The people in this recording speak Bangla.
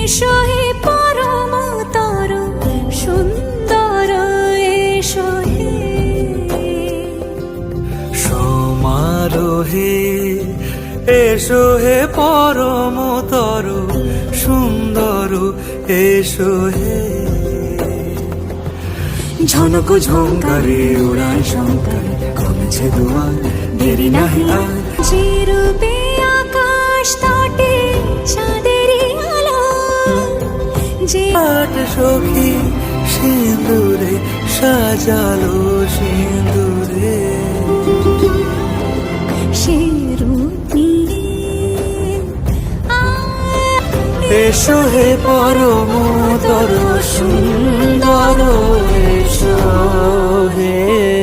এসো হে পরমতর সুন্দর এসো হে সমারোহে এসো হে পরমতর সুন্দর এসো হে ঝনক ঝঙ্কারে উড়ায় শঙ্কার কমেছে দুয়ার দেরি নাহি আর চিরূপে আকাশ তটে চাঁদেরই আলো যে আট সখী সিঁদুরে সাজালো সিঁদুরে সে রূপ নিয়ে এসো হে পরমতর সুন্দর এসো হে